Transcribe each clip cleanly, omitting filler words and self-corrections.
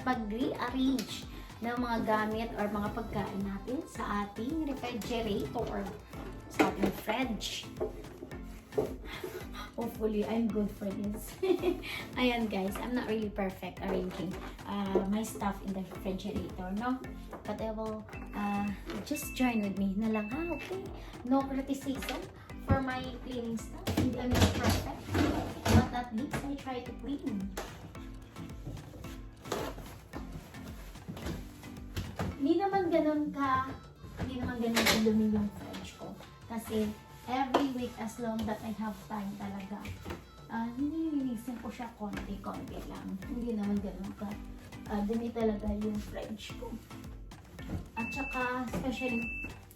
pag-rearrange ng mga gamit or mga pagkain natin sa ating refrigerator, sa ating fridge. Hopefully, I'm good for this. Ayan guys, I'm not really perfect arranging my stuff in the refrigerator, no? But I will just join with me na lang, okay? No criticism for my cleaning stuff. Hindi I'm not perfect, but at least I try to clean. Hindi naman ganun kadumi yung fridge ko. Kasi every week, as long that I have time talaga, nililinisin ko siya konti-konti lang. Hindi naman ganun ka dumi talaga yung fridge ko. At saka, especially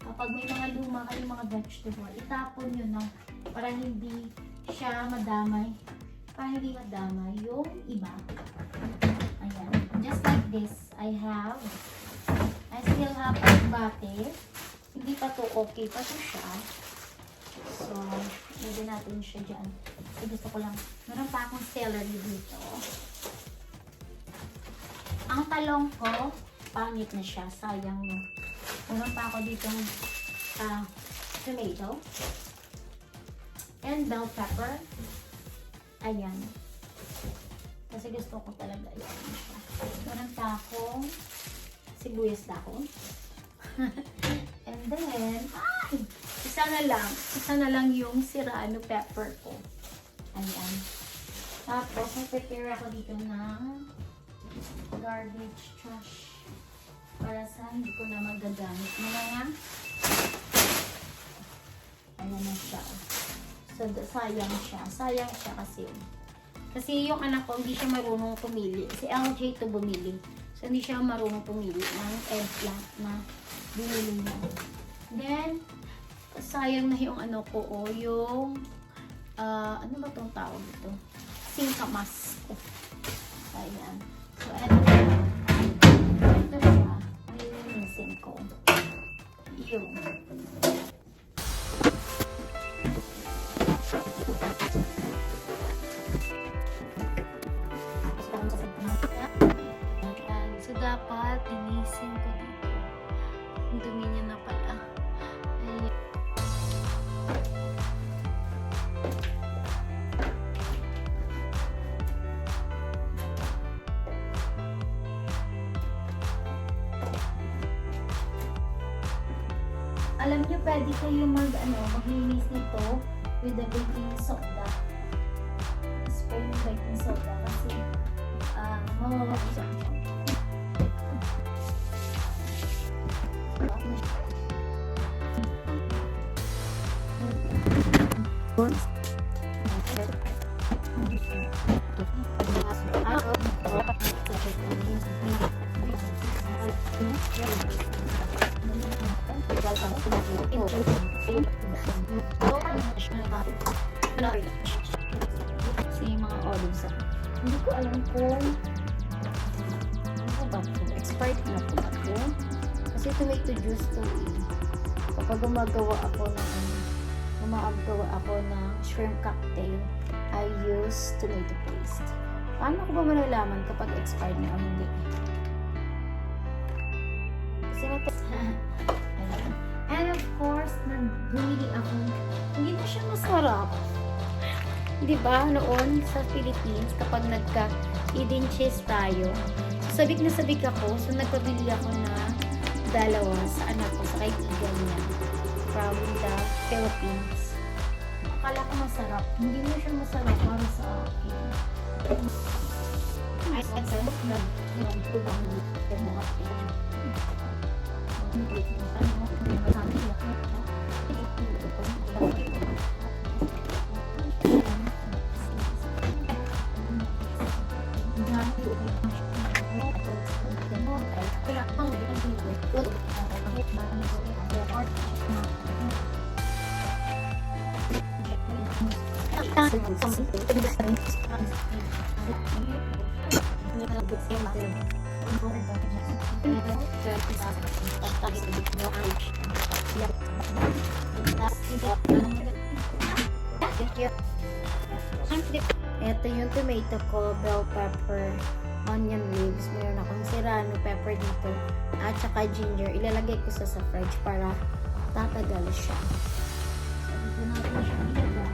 kapag may mga luma kayong mga vegetable, itapon yun na para hindi siya madamay. Para hindi madamay yung iba. Ayan. Just like this, I still have bate. Hindi pa to okay pa to siya. So, lagyan natin siya dyan. So, gusto ko lang, meron pa akong celery dito. Ang talong ko, pangit na siya. Sayang no. Meron pa ako dito tomato. And bell pepper. Ayan. Kasi gusto ko talaga yan siya. Meron pa akong sibuyas dahon. And then, isa na lang yung serrano pepper ko. Ayan. Tapos, prepare ako dito ng garbage trash para sa hindi ko na magagamit na mga ayan na siya. So, sayang siya kasi yung anak ko hindi siya marunong pumili. Si LJ to bumili. So, hindi siya marunong pumili ng eggplant na binili niya. Then, sayang na yung ano ko o yung ano ba tong tawag ito? Singkamas ko. Ayan. So, ito siya. Ayun ko. Yung so, dapat linisin ko dito. Ang dumi niya na pala. Ayan. Alam niyo, pwede kayo maglinis nito with the baking soda. Spray ng baking soda kasi mawawag siya. Kasi yung mga olives hindi ko alam kung ano ba ito, expired na po ito kasi tomato juice to kapag gumagawa ako ng shrimp cocktail, I use tomato paste. Paano ko ba malalaman kapag expired na o hindi? Kasi and of course, bumili ako. Hindi na siya masarap. Diba, noon sa Philippines, kapag nagka-eating cheese tayo, sabik na sabik ako. So, nagpabili ako na dalawa sa anak ko, sa kaibigan niya. From the Philippines. Akala ko masarap. Hindi na siya masarap para sa akin. Ay, sarap na yung tubang ng mga Ito yung tomato ko, bell pepper, onion leaves, meron akong serrano pepper dito, at saka ginger. Ilalagay ko sa fridge para tatagal siya. So, dito natin siya ilagay.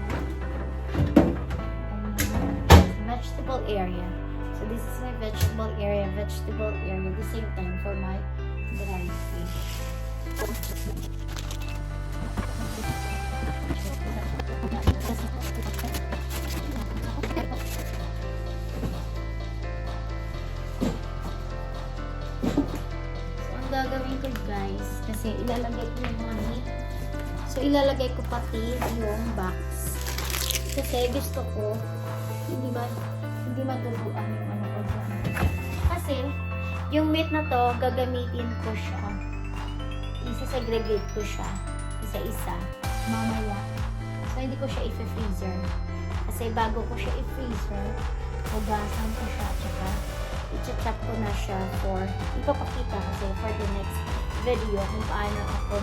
Vegetable area. So, this is my vegetable area. At the same time for my dried fish. Gagawin ko guys, kasi ilalagay ko yung mga meat. So, ilalagay ko pati yung box. Kasi gusto ko, hindi maduguan yung ano ko dyan. Kasi, yung meat na to, gagamitin ko siya. Isa-segregate ko siya. Isa-isa. Mamaya. So, hindi ko siya i-freezer. Kasi bago ko siya i-freezer, hugasan ko siya, tsaka i-chop ko na siya for, ipapakita kasi for the next video kung paano ako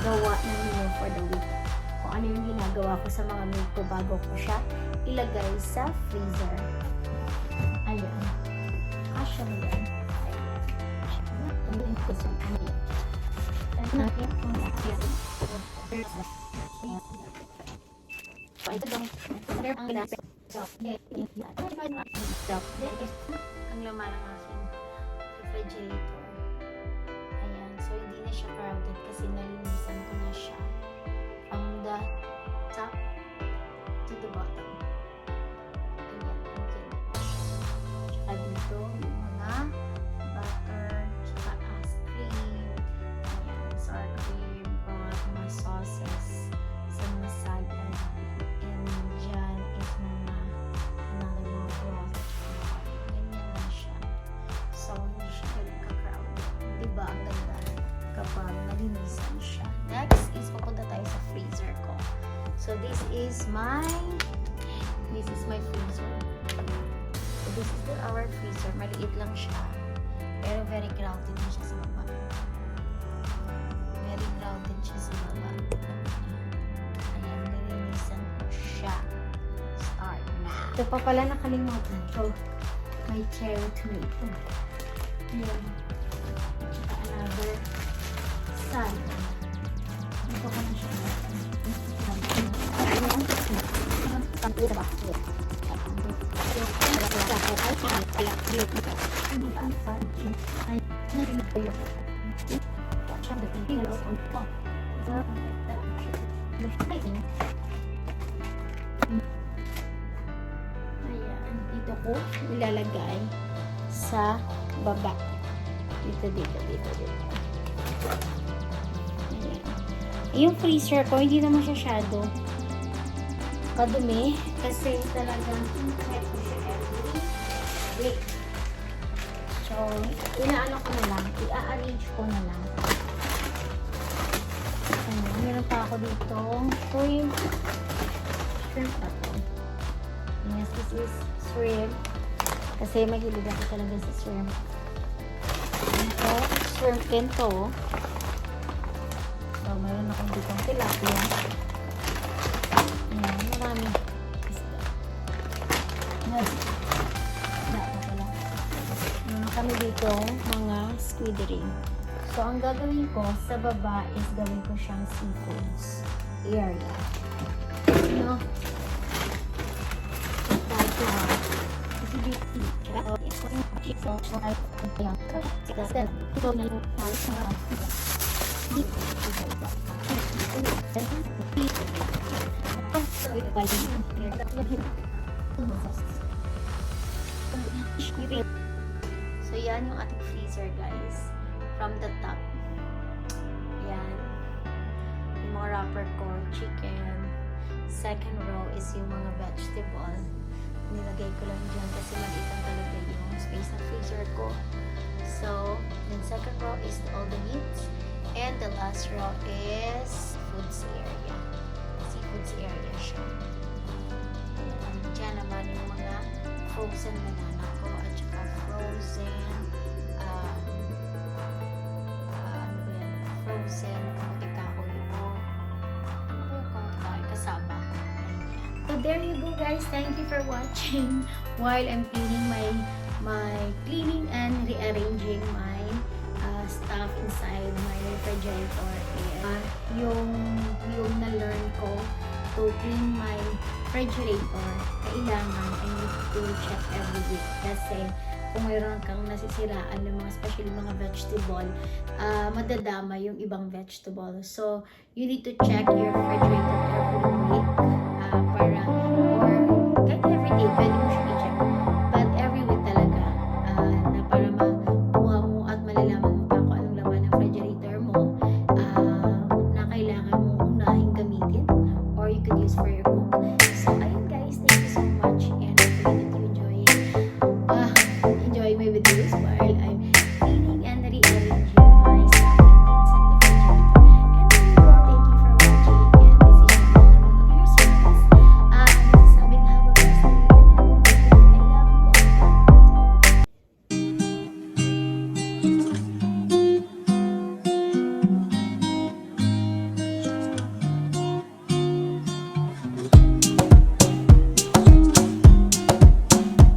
gawa ng menu for the week. Kung ano yung ginagawa ko sa mga meat ko bago ko siya ilagay sa freezer. Ayan. Asya mo yan. Ang laman ng aking refrigerator. Ayan. So, hindi na siya crowded kasi nalinisan ko na siya from the top to the bottom. Ayan. Tsaka dito, yung mga butter, tsaka ice cream, ayan, sour cream, mga sauces, sa mga salad. And dyan is another mga broth. Ganyan na siya. So, hindi siya ganun ka-crowded. Diba? Ang ganda kapag nalinisan siya. Next is pupunta tayo sa freezer ko. So, this is my freezer. So, this is our freezer. Maliit lang siya. Pero very crowded din siya sa baba. Very crowded siya sa baba. Ayan, nilinisan ko siya. Start na. Ito pa pala nakalimutan ko. May cherry tomato. Ayan. Tsaka another salad. Ito ko na siya natin. Ayan, dito ko ilalagay sa baba. Dito. Ayan. Yung freezer ko, hindi naman siya shadow kadumi kasi talagang check ko siya every week. So, inaano ko na lang, i-arrange ko na lang. Ayan, meron pa ako dito shrimp pa to. Yes, this is shrimp kasi mahilig ako talaga sa shrimp. Ito, shrimp din to. So, meron akong ditong tilapia. Ayan, marami. Meron kami dito mga squid ring. So, ang gagawin ko sa baba is gawin ko siyang seafoods area. No? So, yan yung ating freezer, guys. From the top. Yan. Yung mga wrapper ko, chicken. Second row is yung mga vegetable. Nilagay ko lang dyan kasi maliit lang talaga yung space ng freezer ko. So, then second row is all the meats. And the last row is foods area. Seafoods area siya. Ayan. Dyan naman yung mga frozen banana ko at saka frozen frozen kamote kahoy ko. Ano ba yung kamote kahoy? Kasama. Ayan. Ito there you go guys. Thank you for watching while I'm cleaning my cleaning and rearranging my stuff inside my refrigerator. And yung na-learn ko to clean my refrigerator, kailangan I need to check every week kasi kung mayroon kang nasisiraan ng mga especially mga vegetable, madadama yung ibang vegetable. So, you need to check your refrigerator every week para, or kahit every day, pwede mo siya i-check. But every week talaga, na para makuha mo at malalaman mo pa kung anong laman ng refrigerator mo, na kailangan mo unahing gamitin or you could use for your cook. So, ayun guys, thank you so much and I pray that you enjoy my videos while